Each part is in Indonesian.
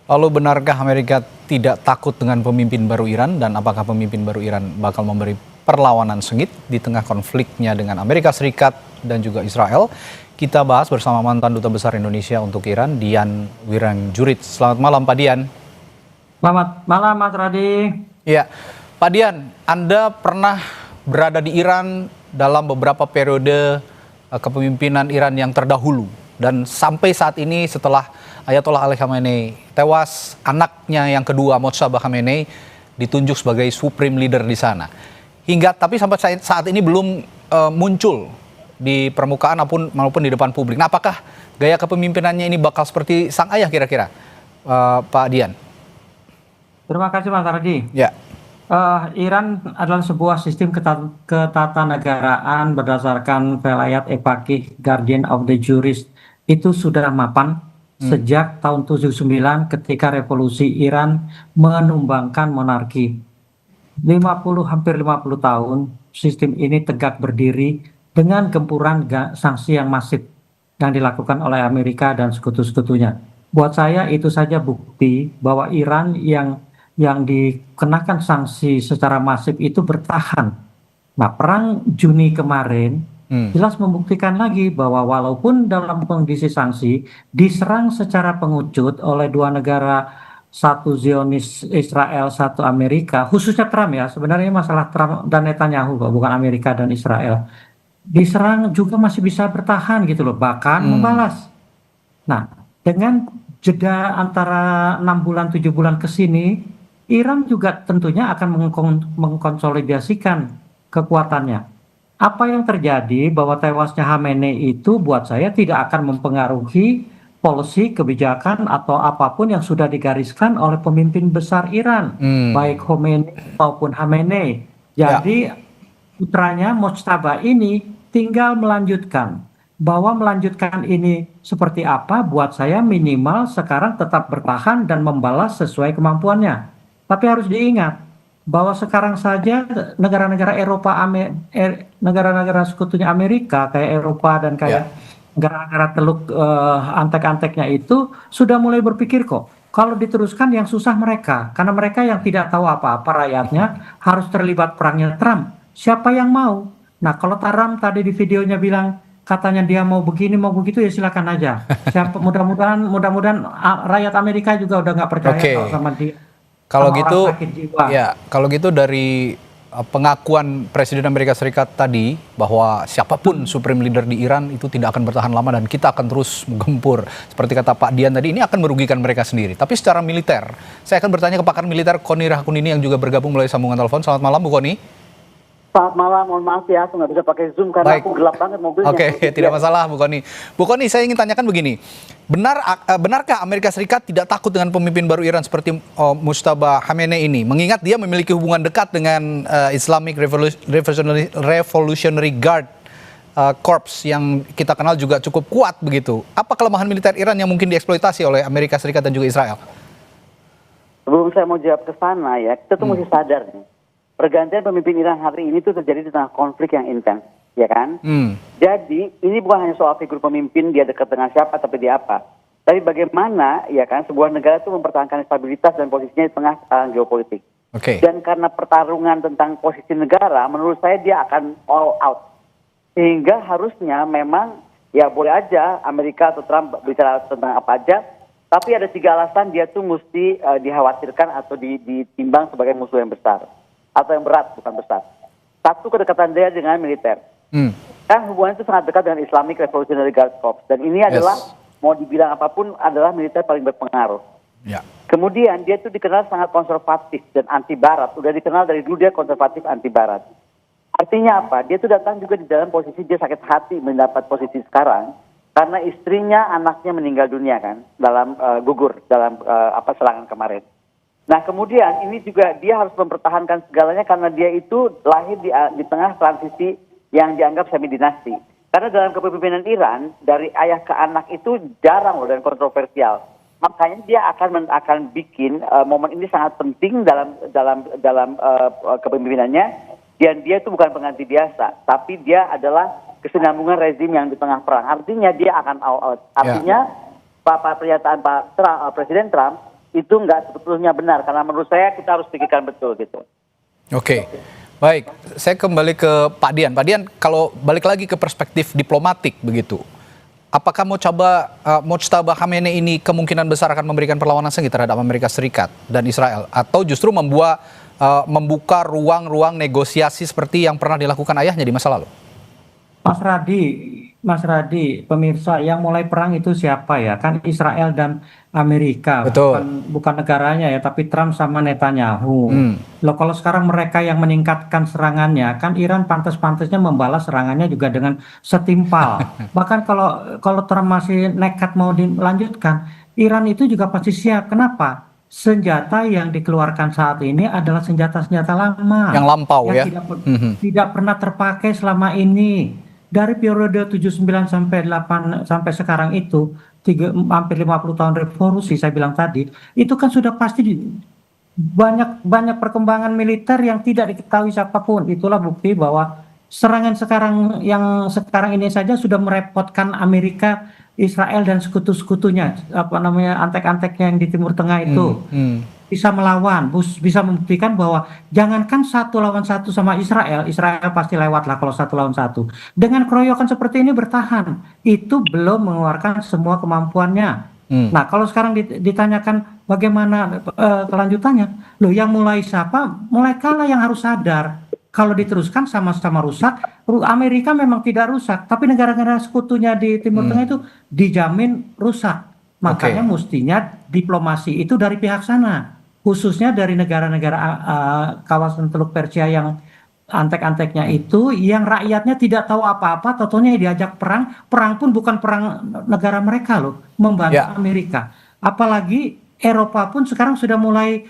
Lalu benarkah Amerika tidak takut dengan pemimpin baru Iran dan apakah pemimpin baru Iran bakal memberi perlawanan sengit di tengah konfliknya dengan Amerika Serikat dan juga Israel? Kita bahas bersama mantan Duta Besar Indonesia untuk Iran, Dian Wirangjurits. Selamat malam Pak Dian. Selamat malam Mas Radi. Ya, Pak Dian, Anda pernah berada di Iran dalam beberapa periode kepemimpinan Iran yang terdahulu. Dan sampai saat ini setelah Ayatollah Ali Khamenei tewas, anaknya yang kedua Mojtaba Khamenei ditunjuk sebagai supreme leader di sana. Tapi sampai saat ini belum muncul di permukaan maupun di depan publik. Nah, apakah gaya kepemimpinannya ini bakal seperti sang ayah kira-kira, Pak Dian? Terima kasih Mas Radi. Ya. Iran adalah sebuah sistem ketatanegaraan berdasarkan velayat Faqih Guardian of the Jurist. Itu sudah mapan sejak tahun 79 ketika revolusi Iran menumbangkan monarki. Hampir 50 tahun sistem ini tegak berdiri dengan gempuran sanksi yang masif yang dilakukan oleh Amerika dan sekutu-sekutunya. Buat saya itu saja bukti bahwa Iran yang dikenakan sanksi secara masif itu bertahan. Nah, perang Juni kemarin jelas membuktikan lagi bahwa walaupun dalam kondisi sanksi diserang secara pengucut oleh dua negara, satu Zionis Israel, satu Amerika, khususnya Trump ya, sebenarnya masalah Trump dan Netanyahu bukan Amerika dan Israel, diserang juga masih bisa bertahan gitu loh, bahkan membalas. Nah, dengan jeda antara 6 bulan 7 bulan ke sini, Iran juga tentunya akan mengkonsolidasikan kekuatannya. Apa yang terjadi bahwa tewasnya Khamenei itu buat saya tidak akan mempengaruhi policy, kebijakan atau apapun yang sudah digariskan oleh pemimpin besar Iran, baik Khomeini maupun Khamenei. Jadi putranya Mojtaba ini tinggal melanjutkan. Bahwa melanjutkan ini seperti apa buat saya minimal sekarang tetap bertahan dan membalas sesuai kemampuannya. Tapi harus diingat bahwa sekarang saja negara-negara Eropa, negara-negara sekutunya Amerika kayak Eropa dan kayak negara-negara teluk antek-anteknya itu sudah mulai berpikir kok kalau diteruskan yang susah mereka, karena mereka yang tidak tahu apa-apa rakyatnya harus terlibat perangnya Trump. Siapa yang mau? Nah, kalau Trump tadi di videonya bilang katanya dia mau begini mau begitu ya silakan aja. Mudah-mudahan rakyat Amerika juga udah nggak percaya kalau sama dia. Kalau gitu dari pengakuan Presiden Amerika Serikat tadi bahwa siapapun supreme leader di Iran itu tidak akan bertahan lama dan kita akan terus menggempur. Seperti kata Pak Dian tadi, ini akan merugikan mereka sendiri. Tapi secara militer, saya akan bertanya ke pakar militer Koni Rahakundini yang juga bergabung melalui sambungan telepon. Selamat malam Bu Koni. Selamat malam, mohon maaf ya, aku nggak bisa pakai Zoom karena aku gelap banget mobilnya. Oke, tidak masalah Bu Koni. Bu Koni, saya ingin tanyakan begini, benarkah Amerika Serikat tidak takut dengan pemimpin baru Iran seperti Mojtaba Khamenei ini? Mengingat dia memiliki hubungan dekat dengan Islamic Revolutionary Guard Corps yang kita kenal juga cukup kuat begitu. Apa kelemahan militer Iran yang mungkin dieksploitasi oleh Amerika Serikat dan juga Israel? Sebelum saya mau jawab ke sana ya, kita tuh mesti sadar nih. Pergantian pemimpin Iran hari ini tuh terjadi di tengah konflik yang intens, ya kan? Jadi ini bukan hanya soal figur pemimpin, dia dekat dengan siapa, tapi dia apa. Tapi bagaimana, ya kan, sebuah negara itu mempertahankan stabilitas dan posisinya di tengah geopolitik. Dan karena pertarungan tentang posisi negara, menurut saya dia akan all out. Sehingga harusnya memang, ya boleh aja Amerika atau Trump bicara tentang apa aja, tapi ada 3 alasan dia tuh mesti dikhawatirkan atau ditimbang sebagai musuh yang besar. Atau yang berat, bukan besar. Satu, kedekatan dia dengan militer. Kan hubungan itu sangat dekat dengan Islamic Revolutionary Guard Corps. Dan ini adalah, mau dibilang apapun, adalah militer paling berpengaruh. Kemudian dia itu dikenal sangat konservatif dan anti-barat. Udah dikenal dari dulu dia konservatif anti-barat. Artinya apa? Dia itu datang juga di dalam posisi dia sakit hati mendapat posisi sekarang. Karena istrinya, anaknya meninggal dunia kan. Dalam gugur, dalam serangan kemarin. Nah kemudian ini juga dia harus mempertahankan segalanya karena dia itu lahir di tengah transisi yang dianggap semi dinasti. Karena dalam kepemimpinan Iran dari ayah ke anak itu jarang loh dan kontroversial. Makanya dia akan bikin momen ini sangat penting dalam kepemimpinannya. Dan dia itu bukan pengganti biasa, tapi dia adalah kesinambungan rezim yang di tengah perang. Artinya dia akan all out. Artinya pernyataan Presiden Trump itu nggak sebetulnya benar, karena menurut saya kita harus pikirkan betul gitu. Oke, baik. Saya kembali ke Pak Dian. Pak Dian, kalau balik lagi ke perspektif diplomatik begitu, apakah Mojtaba Khamenei ini kemungkinan besar akan memberikan perlawanan sengit terhadap Amerika Serikat dan Israel, atau justru membuka ruang-ruang negosiasi seperti yang pernah dilakukan ayahnya di masa lalu? Mas Radi, pemirsa, yang mulai perang itu siapa ya? Kan Israel dan Amerika, Betul. bukan negaranya ya, tapi Trump sama Netanyahu. Loh, kalau sekarang mereka yang meningkatkan serangannya, kan Iran pantas-pantasnya membalas serangannya juga dengan setimpal. Bahkan kalau Trump masih nekat mau dilanjutkan, Iran itu juga pasti siap. Kenapa? Senjata yang dikeluarkan saat ini adalah senjata-senjata lama Yang lampau ya? tidak pernah terpakai selama ini. Dari periode 79 sampai 8 sampai sekarang itu hampir 50 tahun revolusi saya bilang tadi, itu kan sudah pasti banyak perkembangan militer yang tidak diketahui siapapun. Itulah bukti bahwa serangan sekarang ini saja sudah merepotkan Amerika, Israel dan sekutu-sekutunya, antek-anteknya yang di Timur Tengah itu. Bisa melawan, bisa membuktikan bahwa jangankan 1 lawan 1 sama Israel pasti lewat lah kalau 1 lawan 1. Dengan keroyokan seperti ini bertahan, itu belum mengeluarkan semua kemampuannya. Nah, kalau sekarang ditanyakan bagaimana kelanjutannya, loh yang mulai siapa? Mulai kalah yang harus sadar. Kalau diteruskan sama-sama rusak, Amerika memang tidak rusak, tapi negara-negara sekutunya di Timur Tengah itu dijamin rusak. Makanya mestinya diplomasi itu dari pihak sana, khususnya dari negara-negara kawasan Teluk Persia yang antek-anteknya itu, yang rakyatnya tidak tahu apa-apa, totonya diajak perang pun bukan perang negara mereka loh, membantu Amerika. Apalagi Eropa pun sekarang sudah mulai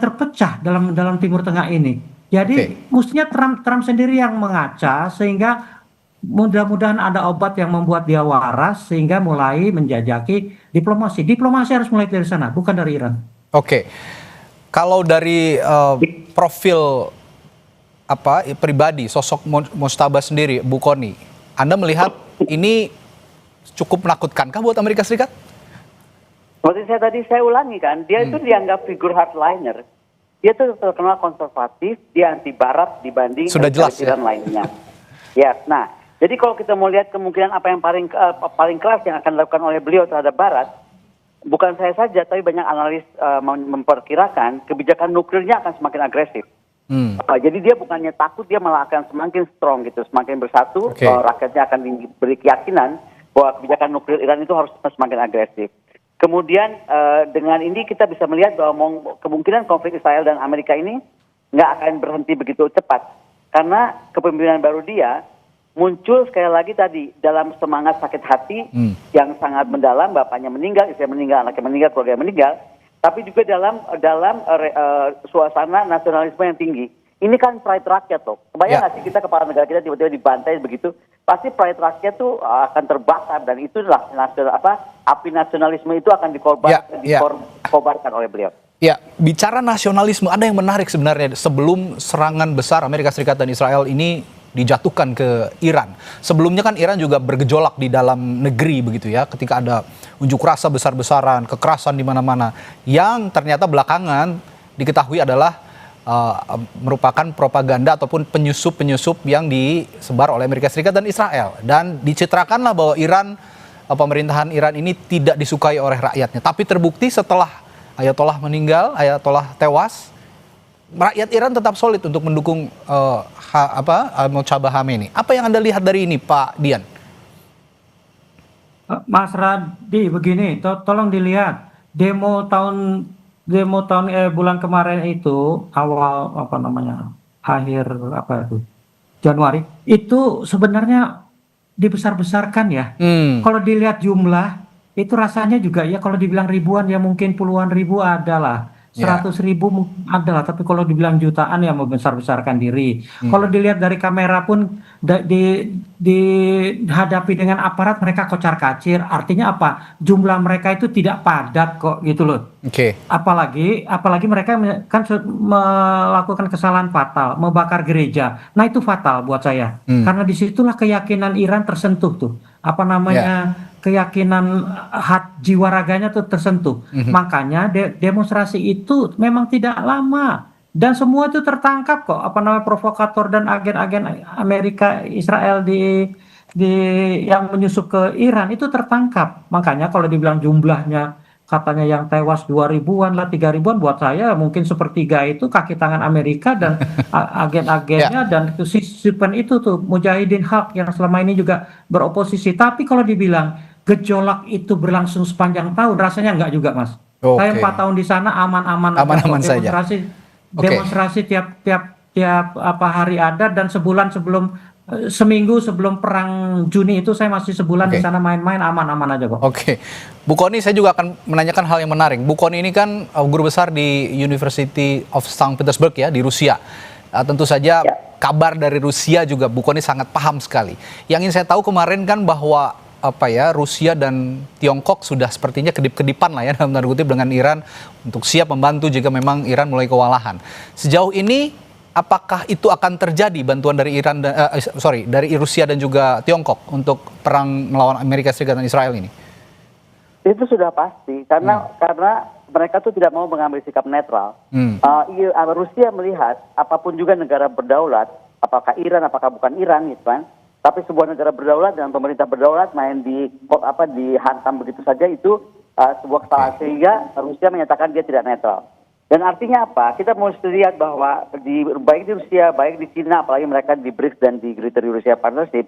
terpecah dalam Timur Tengah ini. Jadi mestinya Trump sendiri yang mengaca, sehingga mudah-mudahan ada obat yang membuat dia waras sehingga mulai menjajaki diplomasi. Diplomasi harus mulai dari sana, bukan dari Iran. Oke. Kalau dari profil pribadi sosok Mojtaba sendiri, Bu Kony, Anda melihat ini cukup menakutkankah buat Amerika Serikat? Seperti saya ulangi kan, dia itu dianggap figur hardliner. Dia tuh terkenal konservatif, dia anti Barat dibanding Iran lainnya. Ya, nah, jadi kalau kita mau lihat kemungkinan apa yang paling keras yang akan dilakukan oleh beliau terhadap Barat, bukan saya saja, tapi banyak analis memperkirakan kebijakan nuklirnya akan semakin agresif. Jadi dia bukannya takut, dia malah akan semakin strong gitu, semakin bersatu. Rakyatnya akan diberi keyakinan bahwa kebijakan nuklir Iran itu harus semakin agresif. Kemudian dengan ini kita bisa melihat bahwa kemungkinan konflik Israel dan Amerika ini nggak akan berhenti begitu cepat. Karena kepemimpinan baru dia muncul sekali lagi tadi dalam semangat sakit hati yang sangat mendalam, bapaknya meninggal, istrinya meninggal, anaknya meninggal, keluarga meninggal, tapi juga dalam suasana nasionalisme yang tinggi. Ini kan pride rakyat loh. Kebayang nggak sih kita kepala negara kita tiba-tiba dibantai begitu? Pasti pride rakyat tuh akan terbakar, dan itulah api nasionalisme itu akan dikobarkan oleh beliau. Ya, bicara nasionalisme, ada yang menarik sebenarnya sebelum serangan besar Amerika Serikat dan Israel ini dijatuhkan ke Iran. Sebelumnya kan Iran juga bergejolak di dalam negeri begitu ya, ketika ada unjuk rasa besar-besaran, kekerasan di mana-mana, yang ternyata belakangan diketahui adalah merupakan propaganda ataupun penyusup-penyusup yang disebar oleh Amerika Serikat dan Israel. Dan dicitrakanlah bahwa pemerintahan Iran ini tidak disukai oleh rakyatnya. Tapi terbukti setelah Ayatollah meninggal, Ayatollah tewas, rakyat Iran tetap solid untuk mendukung Mojtaba Khamenei. Apa yang Anda lihat dari ini, Pak Dian? Mas Radi, begini, tolong dilihat demo tahun bulan kemarin itu, awal akhir Januari, itu sebenarnya dibesar-besarkan ya. Kalau dilihat jumlah itu rasanya juga ya, kalau dibilang ribuan ya mungkin puluhan ribu adalah, 100.000 adalah, tapi kalau dibilang jutaan ya membesar-besarkan diri. Kalau dilihat dari kamera pun dihadapi dengan aparat, mereka kocar-kacir. Artinya apa? Jumlah mereka itu tidak padat kok gitu loh. Apalagi mereka kan melakukan kesalahan fatal, membakar gereja. Nah itu fatal buat saya. Karena disitulah keyakinan Iran tersentuh tuh. keyakinan jiwa raganya tuh tersentuh. Makanya demonstrasi itu memang tidak lama dan semua itu tertangkap kok, apa namanya, provokator dan agen-agen Amerika Israel di yang menyusup ke Iran itu tertangkap. Makanya kalau dibilang jumlahnya katanya yang tewas 2.000-an lah, 3.000-an, buat saya mungkin sepertiga itu kaki tangan Amerika dan agen-agennya dan sisipan itu tuh Mujahidin Haq yang selama ini juga beroposisi. Tapi kalau dibilang gejolak itu berlangsung sepanjang tahun, rasanya enggak juga, Mas. Saya 4 tahun di sana aman-aman saja. Demonstrasi tiap apa hari ada, dan seminggu sebelum perang Juni itu saya masih sebulan di sana main-main aman-aman aja kok. Oke. Bu Kony, saya juga akan menanyakan hal yang menarik. Bu Kony ini kan guru besar di University of St. Petersburg ya, di Rusia. Tentu saja kabar dari Rusia juga Bu Kony sangat paham sekali. Yang ingin saya tahu kemarin kan bahwa Rusia dan Tiongkok sudah sepertinya kedip-kedipan lah ya, dalam tanda kutip, dengan Iran untuk siap membantu jika memang Iran mulai kewalahan. Sejauh ini apakah itu akan terjadi bantuan dari dari Rusia dan juga Tiongkok untuk perang melawan Amerika Serikat dan Israel ini? Itu sudah pasti karena mereka tuh tidak mau mengambil sikap netral. Rusia melihat apapun juga negara berdaulat, apakah Iran, apakah bukan Iran gitu kan. Tapi sebuah negara berdaulat dan pemerintah berdaulat main dihantam begitu saja, itu sebuah kesalahan, sehingga Rusia menyatakan dia tidak netral. Dan artinya apa? Kita mesti lihat bahwa baik di Rusia, baik di Cina, apalagi mereka di BRICS dan di Greater Eurasia Partnership,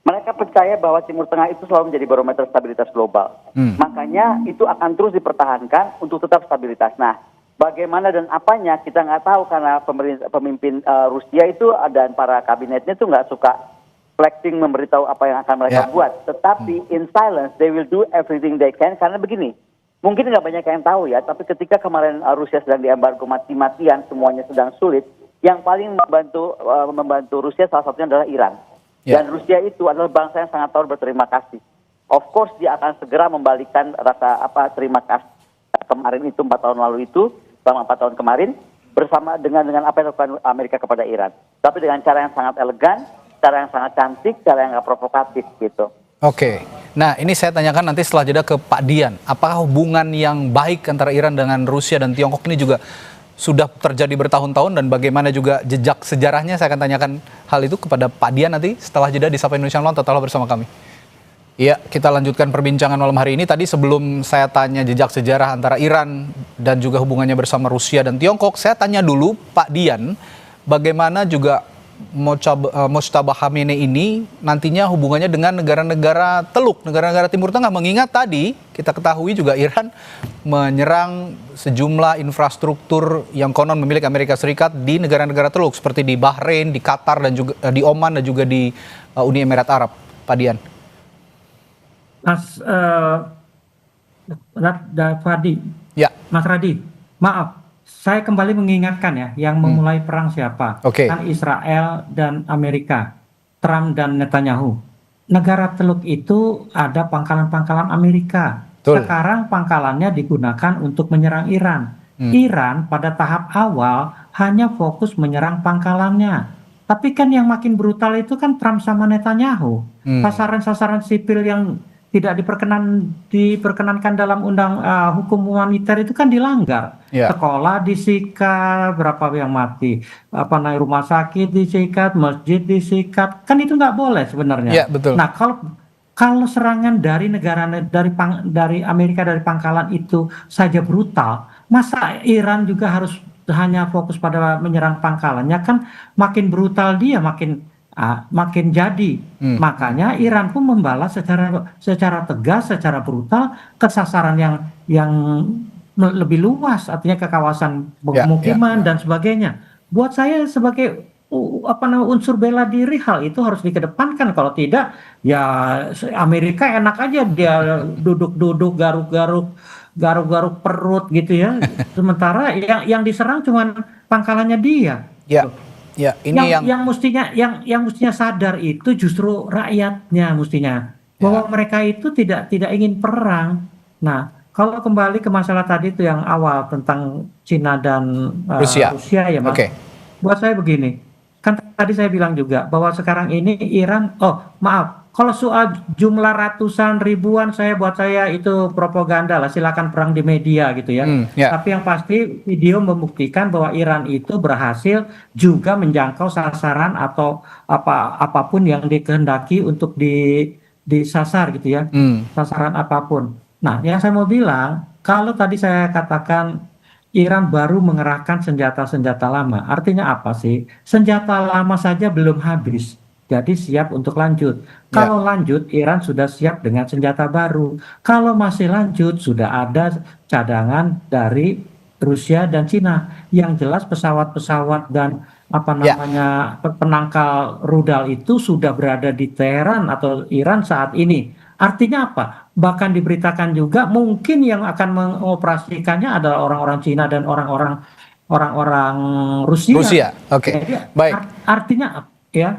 mereka percaya bahwa Timur Tengah itu selalu menjadi barometer stabilitas global. Makanya itu akan terus dipertahankan untuk tetap stabilitas. Nah, bagaimana dan apanya kita nggak tahu, karena pemimpin Rusia itu dan para kabinetnya itu nggak suka flexing, memberitahu apa yang akan mereka buat. Tetapi in silence they will do everything they can, karena begini, mungkin nggak banyak yang tahu ya, tapi ketika kemarin Rusia sedang diembargo mati-matian, semuanya sedang sulit, yang paling membantu Rusia salah satunya adalah Iran. Dan Rusia itu adalah bangsa yang sangat tahu berterima kasih. Of course dia akan segera membalikan rasa terima kasih kemarin itu 4 tahun lalu itu, selama 4 tahun kemarin, bersama dengan apa yang dilakukan Amerika kepada Iran. Tapi dengan cara yang sangat elegan, cara yang sangat cantik, cara yang nggak provokatif gitu. Oke, nah ini saya tanyakan nanti setelah jeda ke Pak Dian. Apakah hubungan yang baik antara Iran dengan Rusia dan Tiongkok ini juga sudah terjadi bertahun-tahun, dan bagaimana juga jejak sejarahnya? Saya akan tanyakan hal itu kepada Pak Dian nanti setelah jeda di Sapa Indonesia Malam. Tetaplah bersama kami. Iya, kita lanjutkan perbincangan malam hari ini. Tadi sebelum saya tanya jejak sejarah antara Iran dan juga hubungannya bersama Rusia dan Tiongkok, saya tanya dulu Pak Dian, bagaimana juga Mojtaba Khamenei ini nantinya hubungannya dengan negara-negara Teluk, negara-negara Timur Tengah, mengingat tadi kita ketahui juga Iran menyerang sejumlah infrastruktur yang konon milik Amerika Serikat di negara-negara Teluk seperti di Bahrain, di Qatar, dan juga di Oman, dan juga di Uni Emirat Arab. Pak Dian. Mas Radi, maaf. Saya kembali mengingatkan ya, yang memulai perang siapa? Kan Israel dan Amerika, Trump dan Netanyahu. Negara Teluk itu ada pangkalan-pangkalan Amerika. Sekarang pangkalannya digunakan untuk menyerang Iran. Iran pada tahap awal hanya fokus menyerang pangkalannya. Tapi kan yang makin brutal itu kan Trump sama Netanyahu. Sasaran-sasaran sipil yang tidak diperkenankan dalam hukum humaniter itu kan dilanggar. Sekolah disikat, berapa yang mati, rumah sakit disikat, masjid disikat, kan itu nggak boleh sebenarnya. Betul. Nah, kalau serangan dari dari Amerika dari pangkalan itu saja brutal, masa Iran juga harus hanya fokus pada menyerang pangkalannya? Kan makin brutal dia makin jadi. Makanya Iran pun membalas secara tegas, secara brutal ke sasaran yang lebih luas, artinya ke kawasan pemukiman dan sebagainya. Buat saya sebagai unsur bela diri, hal itu harus dikedepankan. Kalau tidak, ya Amerika enak aja dia duduk-duduk garuk-garuk perut gitu ya. Sementara yang diserang cuma pangkalannya dia. Ya, ini yang mestinya sadar itu justru rakyatnya mestinya, bahwa mereka itu tidak ingin perang. Nah, kalau kembali ke masalah tadi itu yang awal tentang Cina dan Rusia ya, Mas. Buat saya begini, kan tadi saya bilang juga bahwa sekarang ini Iran, kalau soal jumlah ratusan ribuan buat saya itu propaganda lah, silakan perang di media gitu ya. Ya. Tapi yang pasti video membuktikan bahwa Iran itu berhasil juga menjangkau sasaran atau apapun yang dikehendaki untuk disasar gitu ya. Sasaran apapun. Nah, yang saya mau bilang, kalau tadi saya katakan Iran baru mengerahkan senjata-senjata lama, artinya apa sih? Senjata lama saja belum habis. Jadi siap untuk lanjut. Kalau lanjut, Iran sudah siap dengan senjata baru. Kalau masih lanjut, sudah ada cadangan dari Rusia dan Cina. Yang jelas pesawat-pesawat dan penangkal rudal itu sudah berada di Teheran atau Iran saat ini. Artinya apa? Bahkan diberitakan juga mungkin yang akan mengoperasikannya adalah orang-orang Cina dan orang-orang Rusia. Rusia, oke. Jadi, Baik. artinya ya.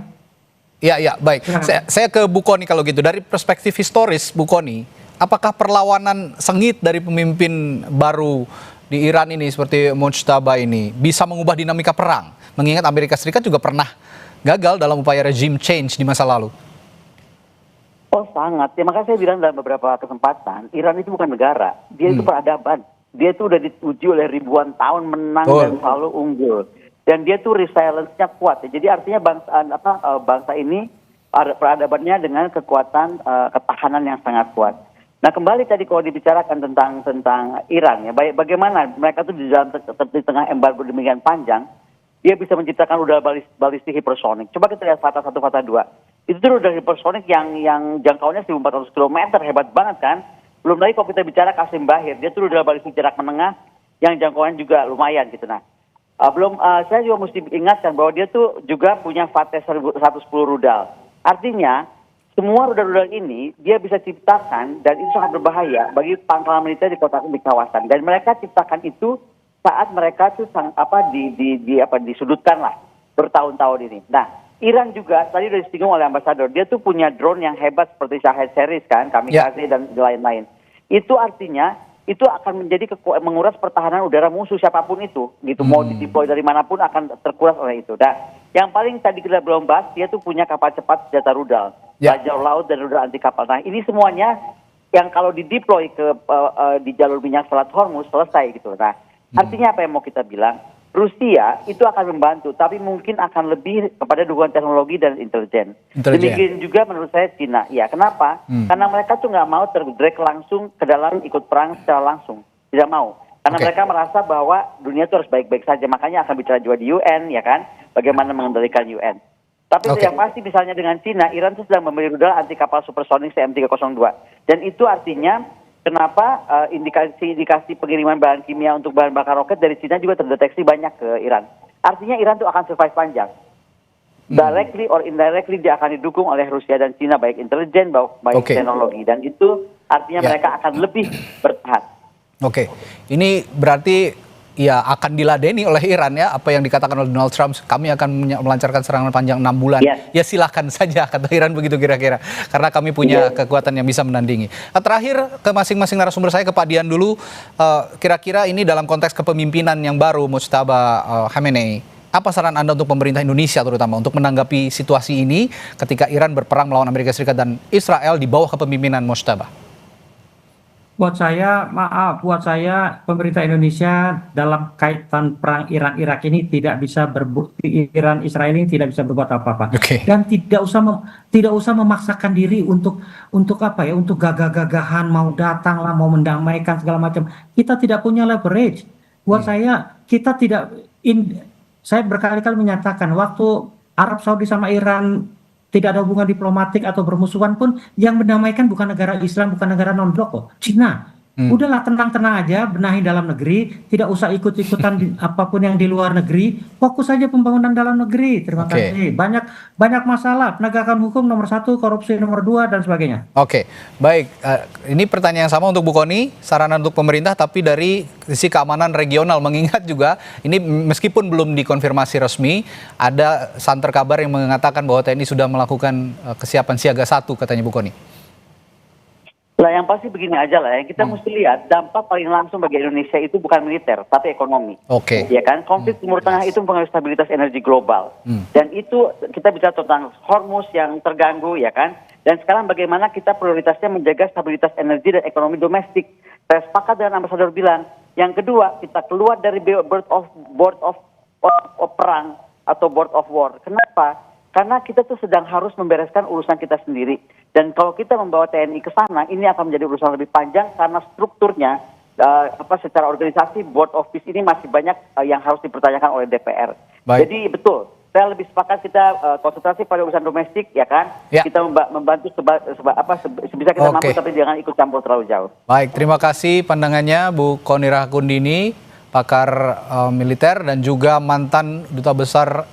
Ya, baik. Saya ke Bu Kony kalau gitu. Dari perspektif historis, Bu Kony, apakah perlawanan sengit dari pemimpin baru di Iran ini seperti Mujtaba ini bisa mengubah dinamika perang? Mengingat Amerika Serikat juga pernah gagal dalam upaya regime change di masa lalu. Oh sangat, ya makanya saya bilang dalam beberapa kesempatan, Iran itu bukan negara, dia itu peradaban. Dia itu udah diuji oleh ribuan tahun menang dan selalu unggul. Dan dia tuh resilience-nya kuat ya. Jadi artinya bangsa ini peradabannya dengan kekuatan ketahanan yang sangat kuat. Nah kembali tadi kalau dibicarakan tentang Iran ya, bagaimana mereka tuh di tengah embargo demikian panjang, dia bisa menciptakan rudal balistik hipersonik. Coba kita lihat Fatah 1, Fatah 2. Itu tuh rudal hipersonik yang jangkauannya 1.400 km, hebat banget kan? Belum lagi kalau kita bicara Qasim Bahir, dia tuh rudal balistik jarak menengah yang jangkauannya juga lumayan gitu. Nah, saya juga mesti ingatkan bahwa dia tuh juga punya Fateh 110 rudal. Artinya, semua rudal-rudal ini dia bisa ciptakan dan itu sangat berbahaya bagi pangkalan militer di kawasan. Dan mereka ciptakan itu saat mereka tuh disudutkan lah bertahun-tahun ini. Nah, Iran juga tadi sudah disinggung oleh ambasador, dia tuh punya drone yang hebat seperti Shahed series kan, Kamikaze dan lain-lain. Itu artinya itu akan menjadi menguras pertahanan udara musuh siapapun itu, gitu. Mau dideploy dari manapun akan terkuras oleh itu. Dan yang paling tadi kita belum bahas, dia tuh punya kapal cepat senjata rudal, bajau laut dan rudal anti kapal. Nah, ini semuanya yang kalau dideploy di jalur minyak Selat Hormuz selesai gitu. Nah, artinya apa yang mau kita bilang? Rusia itu akan membantu, tapi mungkin akan lebih kepada dukungan teknologi dan intelijen. Demikian juga menurut saya Cina. Ya, kenapa? Karena mereka tuh nggak mau terdrag langsung ke dalam ikut perang secara langsung. Tidak mau. Karena mereka merasa bahwa dunia itu harus baik-baik saja. Makanya akan bicara juga di UN, ya kan? Bagaimana mengendalikan UN. Tapi yang pasti misalnya dengan Cina, Iran itu sedang membeli rudal anti kapal supersonik CM302. Dan itu artinya kenapa indikasi pengiriman bahan kimia untuk bahan bakar roket dari Cina juga terdeteksi banyak ke Iran. Artinya Iran itu akan survive panjang. Directly or indirectly dia akan didukung oleh Rusia dan Cina, baik intelijen, baik teknologi. Dan itu artinya mereka akan lebih bertahan. Ini berarti ya akan diladeni oleh Iran ya, apa yang dikatakan oleh Donald Trump, kami akan melancarkan serangan panjang 6 bulan. Ya silahkan saja, kata Iran begitu kira-kira. Karena kami punya kekuatan yang bisa menandingi. Terakhir ke masing-masing narasumber saya, ke Pak Dian dulu. Kira-kira ini dalam konteks kepemimpinan yang baru Mujtaba Khamenei, apa saran Anda untuk pemerintah Indonesia terutama untuk menanggapi situasi ini ketika Iran berperang melawan Amerika Serikat dan Israel di bawah kepemimpinan Mujtaba? Buat saya pemerintah Indonesia dalam kaitan perang Iran-Irak ini tidak bisa Iran-Israel ini tidak bisa berbuat apa-apa. Dan tidak usah memaksakan diri untuk gagah-gagahan mau datang lah, mau mendamaikan segala macam. Kita tidak punya leverage. Buat saya saya berkali-kali menyatakan waktu Arab Saudi sama Iran tidak ada hubungan diplomatik atau bermusuhan pun, yang mendamaikan bukan negara Islam, bukan negara non-blok kok, Cina. Udahlah tenang-tenang aja, benahi dalam negeri, tidak usah ikut-ikutan apapun yang di luar negeri, fokus saja pembangunan dalam negeri. Terima kasih. Banyak masalah, penegakan hukum nomor 1, korupsi nomor 2 dan sebagainya. Baik. Ini pertanyaan yang sama untuk Bu Kony, saran untuk pemerintah tapi dari sisi keamanan regional, mengingat juga ini meskipun belum dikonfirmasi resmi, ada santer kabar yang mengatakan bahwa TNI sudah melakukan kesiapan siaga 1 katanya Bu Kony. Lah yang pasti begini aja lah, yang kita mesti lihat dampak paling langsung bagi Indonesia itu bukan militer tapi ekonomi. Ya kan, konflik Timur Tengah itu mempengaruhi stabilitas energi global. Dan itu kita bicara tentang Hormuz yang terganggu, ya kan. Dan sekarang bagaimana kita prioritasnya menjaga stabilitas energi dan ekonomi domestik. Saya sepakat dengan ambasador bilang. Yang kedua, kita keluar dari board of perang atau board of war. Kenapa? Karena kita tuh sedang harus membereskan urusan kita sendiri. Dan kalau kita membawa TNI ke sana, ini akan menjadi urusan lebih panjang karena strukturnya secara organisasi board of peace ini masih banyak yang harus dipertanyakan oleh DPR. Baik. Jadi betul, saya lebih sepakat kita konsentrasi pada urusan domestik, ya kan? Ya. Kita membantu sebisa kita mampu, tapi jangan ikut campur terlalu jauh. Baik, terima kasih pandangannya Bu Kony Rahakundini, pakar militer dan juga mantan Duta Besar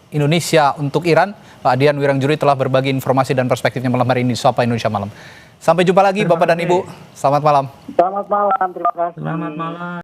Indonesia untuk Iran, Pak Adian Wirangjuri telah berbagi informasi dan perspektifnya malam hari ini di Sapa Indonesia Malam. Sampai jumpa lagi Bapak dan Ibu. Selamat malam. Selamat malam, terima kasih. Selamat malam.